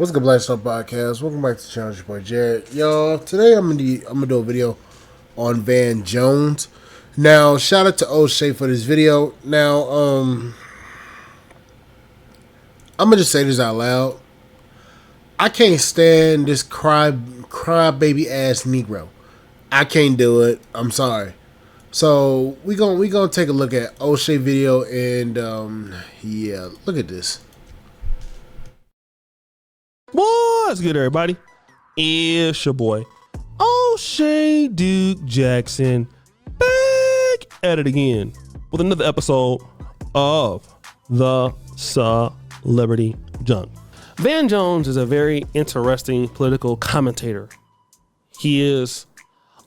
What's good, Black Star Podcast? Welcome back to the channel. It's your boy Jared. Y'all, today I'm gonna do a video on Van Jones. Now, shout out to O'Shea for this video. Now, I'm gonna just say this out loud. I can't stand this cry baby ass Negro. I can't do it. I'm sorry. So we gonna take a look at O'Shea video and yeah, look at this. What's good, everybody? It's your boy O'Shea Duke Jackson, back at it again with another episode of the Celebrity Junk. Van Jones is a very interesting political commentator. He is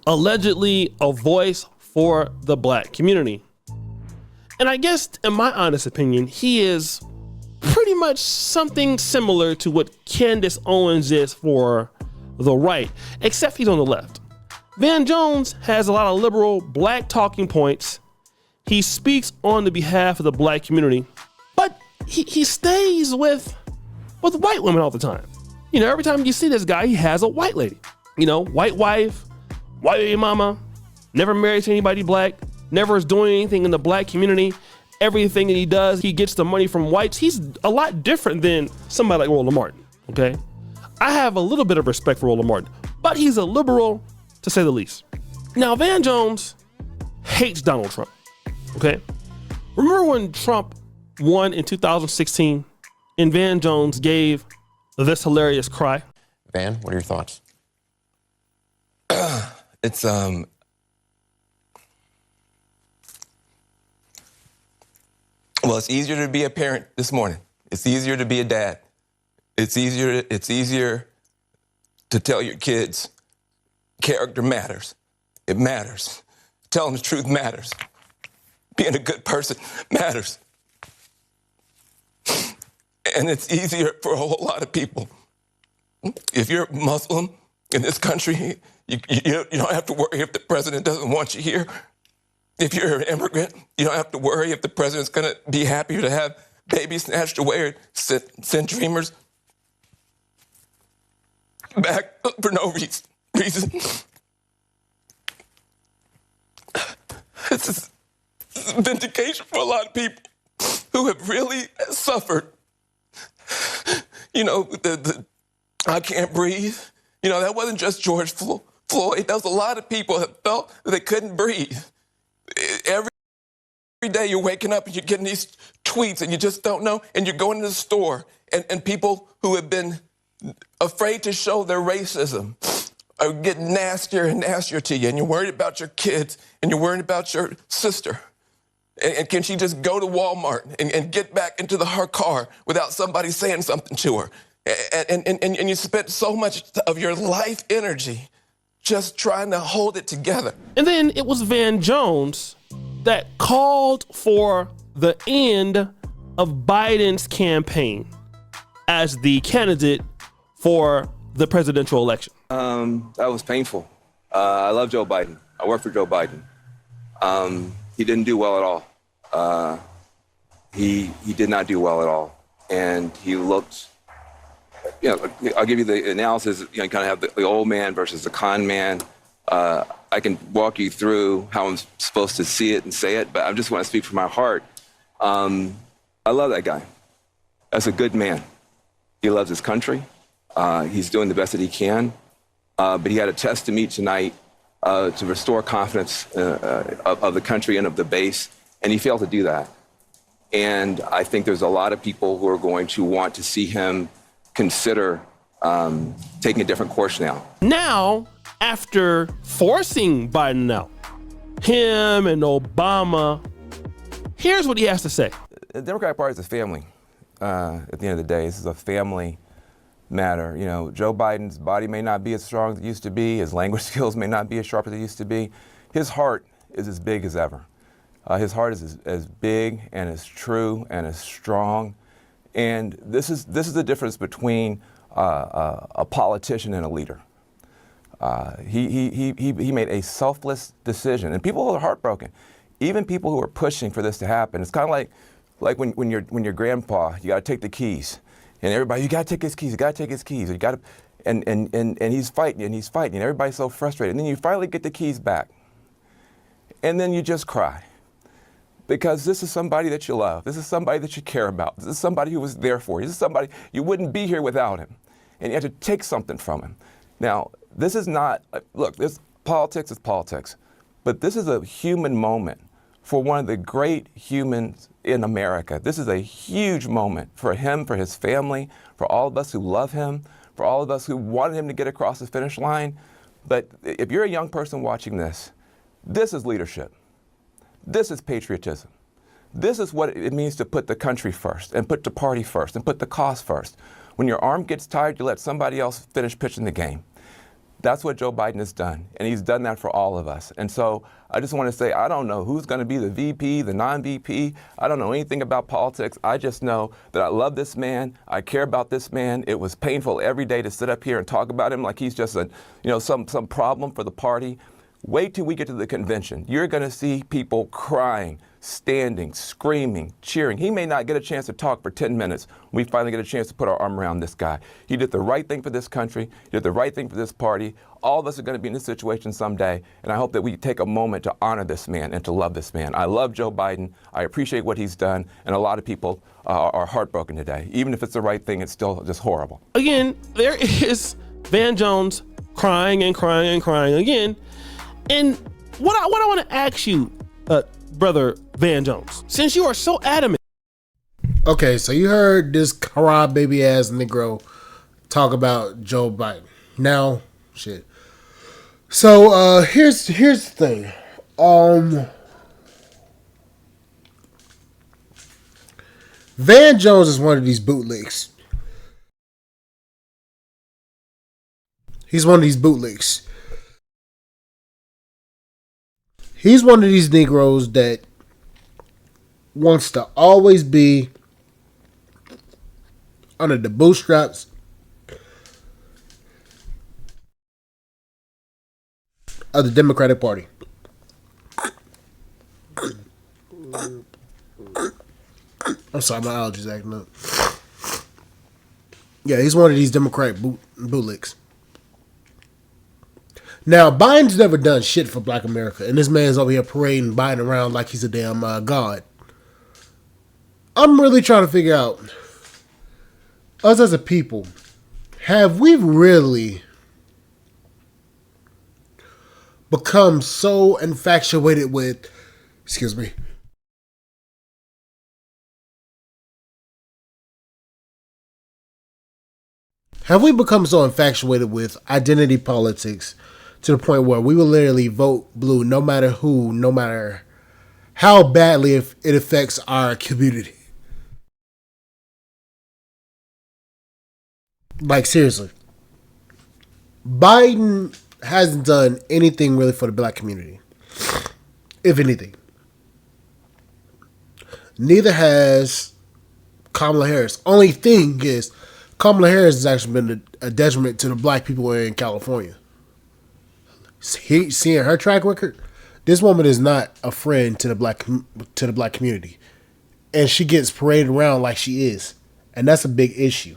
allegedly a voice for the black community. And I guess, in my honest opinion, he is pretty much something similar to what Candace Owens is for the right, except he's on the left. Van Jones has a lot of liberal black talking points. He speaks on the behalf of the black community, but he stays with white women all the time. You know, every time you see this guy, he has a white lady. You know, white wife, white baby mama, never married to anybody black, never is doing anything in the black community. Everything that he does, he gets the money from whites. He's a lot different than somebody like Roland Martin, okay? I have a little bit of respect for Roland Martin, but he's a liberal, to say the least. Now, Van Jones hates Donald Trump, okay? Remember when Trump won in 2016 and Van Jones gave this hilarious cry? Van, what are your thoughts? Well, it's easier to be a parent this morning. It's easier to be a dad. It's easier to tell your kids character matters. It matters. Telling the truth matters. Being a good person matters. And it's easier for a whole lot of people. If you're Muslim in this country, you don't have to worry if the president doesn't want you here. If you're an immigrant, you don't have to worry if the president's going to be happier to have babies snatched away or send dreamers back for no reason. This is vindication for a lot of people who have really suffered. You know, the I can't breathe. You know, that wasn't just George Floyd. That was a lot of people that felt that they couldn't breathe. Every day you're waking up and you're getting these tweets and you just don't know, and you're going to the store and people who have been afraid to show their racism are getting nastier and nastier to you, and you're worried about your kids and you're worried about your sister. And can she just go to Walmart and get back into her car without somebody saying something to her? And you spent so much of your life energy just trying to hold it together. And then it was Van Jones that called for the end of Biden's campaign as the candidate for the presidential election. That was painful. I love Joe Biden. I work for Joe Biden. He didn't do well at all. He did not do well at all. And he looked, you know, I'll give you the analysis. You know, you kind of have the old man versus the con man. I can walk you through how I'm supposed to see it and say it, but I just want to speak from my heart. I love that guy. That's a good man. He loves his country. He's doing the best that he can. But he had a test to meet tonight to restore confidence of the country and of the base, and he failed to do that. And I think there's a lot of people who are going to want to see him consider taking a different course now. Now, after forcing Biden out, him and Obama, here's what he has to say. The Democratic Party is a family. At the end of the day, this is a family matter. You know, Joe Biden's body may not be as strong as it used to be. His language skills may not be as sharp as they used to be. His heart is as big as ever. His heart is as big and as true and as strong. And this is the difference between a politician and a leader. He made a selfless decision, and people are heartbroken. Even people who are pushing for this to happen. It's kind of like when your grandpa, you got to take the keys, And everybody, you gotta take his keys, you gotta take his keys, you gotta, and he's fighting, and everybody's so frustrated. And then you finally get the keys back. And then you just cry. Because this is somebody that you love. This is somebody that you care about. This is somebody who was there for you. This is somebody, you wouldn't be here without him. And you had to take something from him. Now, this is not, look, this politics is politics. But this is a human moment for one of the great humans in America. This is a huge moment for him, for his family, for all of us who love him, for all of us who wanted him to get across the finish line. But if you're a young person watching this is leadership. This is patriotism. This is what it means to put the country first, and put the party first, and put the cause first. When your arm gets tired, you let somebody else finish pitching the game. That's what Joe Biden has done, and he's done that for all of us. And so I just want to say, I don't know who's going to be the VP, the non-VP. I don't know anything about politics. I just know that I love this man. I care about this man. It was painful every day to sit up here and talk about him like he's just a, some problem for the party. Wait till we get to the convention. You're going to see people crying, standing, screaming, cheering. He may not get a chance to talk for 10 minutes. We finally get a chance to put our arm around this guy. He did the right thing for this country. He did the right thing for this party. All of us are going to be in this situation someday, and I hope that we take a moment to honor this man and to love this man. I love Joe Biden. I appreciate what he's done, and a lot of people are heartbroken today. Even if it's the right thing, it's still just horrible. Again, there is Van Jones crying and crying and crying again. And what I want to ask you, Brother Van Jones, since you are so adamant. Okay, so you heard this crybaby ass Negro talk about Joe Biden. Now, shit. So here's the thing. Van Jones is one of these bootlegs. He's one of these bootlegs. He's one of these Negroes that wants to always be under the bootstraps of the Democratic Party. I'm sorry, my allergies acting up. Yeah, he's one of these Democratic bootlegs. Now, Biden's never done shit for Black America, and this man's over here parading Biden around like he's a damn god. I'm really trying to figure out, us as a people, have we really become so infatuated with, have we become so infatuated with identity politics to the point where we will literally vote blue no matter who, no matter how badly it affects our community? Like, seriously. Biden hasn't done anything really for the Black community. If anything. Neither has Kamala Harris. Only thing is, Kamala Harris has actually been a detriment to the Black people in California. Seeing her track record, this woman is not a friend to the black community, and she gets paraded around like she is, and that's a big issue.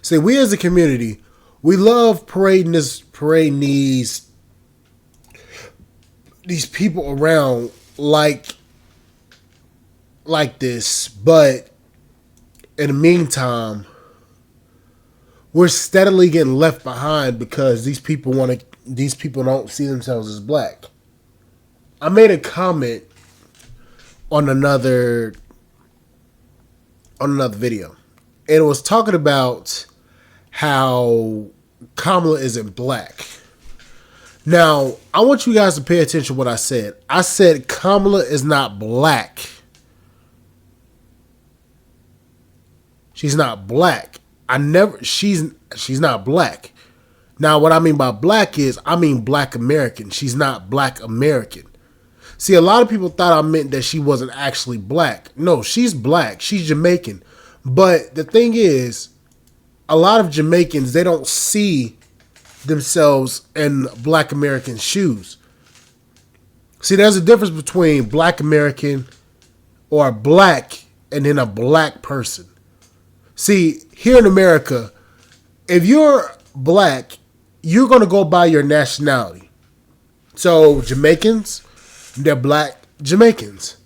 See, we as a community, we love parading these people around like this, but in the meantime, we're steadily getting left behind because these people don't see themselves as Black. I made a comment on another video, and it was talking about how Kamala isn't Black. Now, I want you guys to pay attention to what I said. I said Kamala is not Black. She's not Black. She's not Black. Now, what I mean by Black is, I mean Black American. She's not Black American. See, a lot of people thought I meant that she wasn't actually Black. No, she's Black. She's Jamaican. But the thing is, a lot of Jamaicans, they don't see themselves in Black American shoes. See, there's a difference between Black American or Black and then a Black person. See, here in America, if you're black, you're gonna go by your nationality. So Jamaicans, they're black Jamaicans.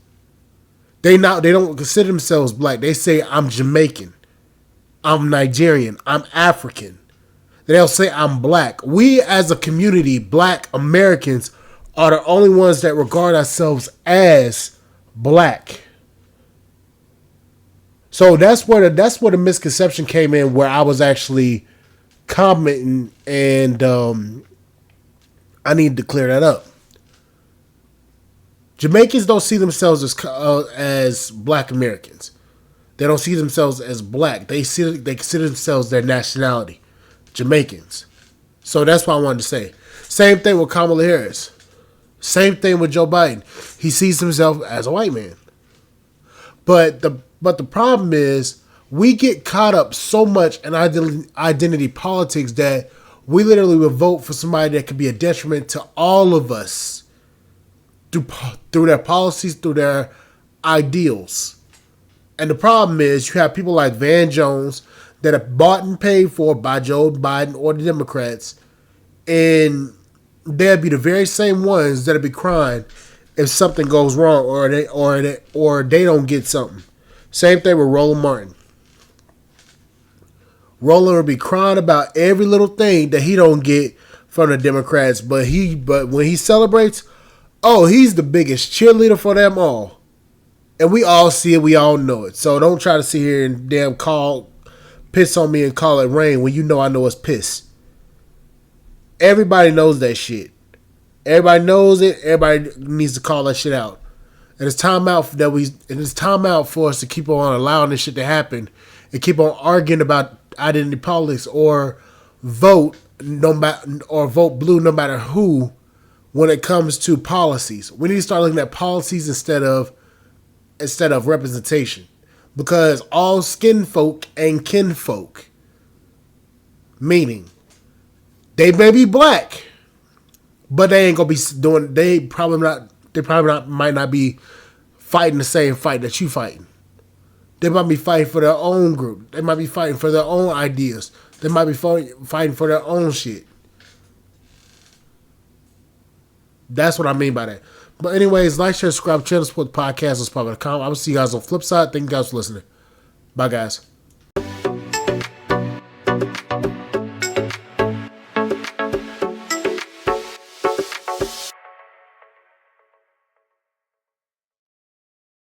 They don't consider themselves black. They say I'm Jamaican, I'm Nigerian, I'm African. They don't say I'm black. We as a community, black Americans, are the only ones that regard ourselves as black. So that's where the misconception came in, where I was actually commenting, and I need to clear that up. Jamaicans don't see themselves as black Americans. They don't see themselves as black. They consider themselves their nationality, Jamaicans. So that's what I wanted to say. Same thing with Kamala Harris. Same thing with Joe Biden. He sees himself as a white man. But the problem is, we get caught up so much in identity politics that we literally will vote for somebody that could be a detriment to all of us through their policies, through their ideals. And the problem is, you have people like Van Jones that are bought and paid for by Joe Biden or the Democrats, and they'll be the very same ones that'll be crying if something goes wrong, or they don't get something. Same thing with Roland Martin. Roland will be crying about every little thing that he don't get from the Democrats, but when he celebrates, oh, he's the biggest cheerleader for them all. And we all see it, we all know it. So don't try to sit here and piss on me and call it rain when you know I know it's piss. Everybody knows that shit. Everybody knows it. Everybody needs to call that shit out. And it's time out for us to keep on allowing this shit to happen and keep on arguing about identity politics or vote blue no matter who when it comes to policies. We need to start looking at policies instead of representation, because all skin folk and kinfolk, meaning they may be black, but they ain't gonna be doing. Might not be fighting the same fight that you fighting. They might be fighting for their own group. They might be fighting for their own ideas. They might be fighting for their own shit. That's what I mean by that. But anyways, like, share, subscribe, channel, support the podcast on Spotify.com. I will see you guys on the flip side. Thank you guys for listening. Bye, guys.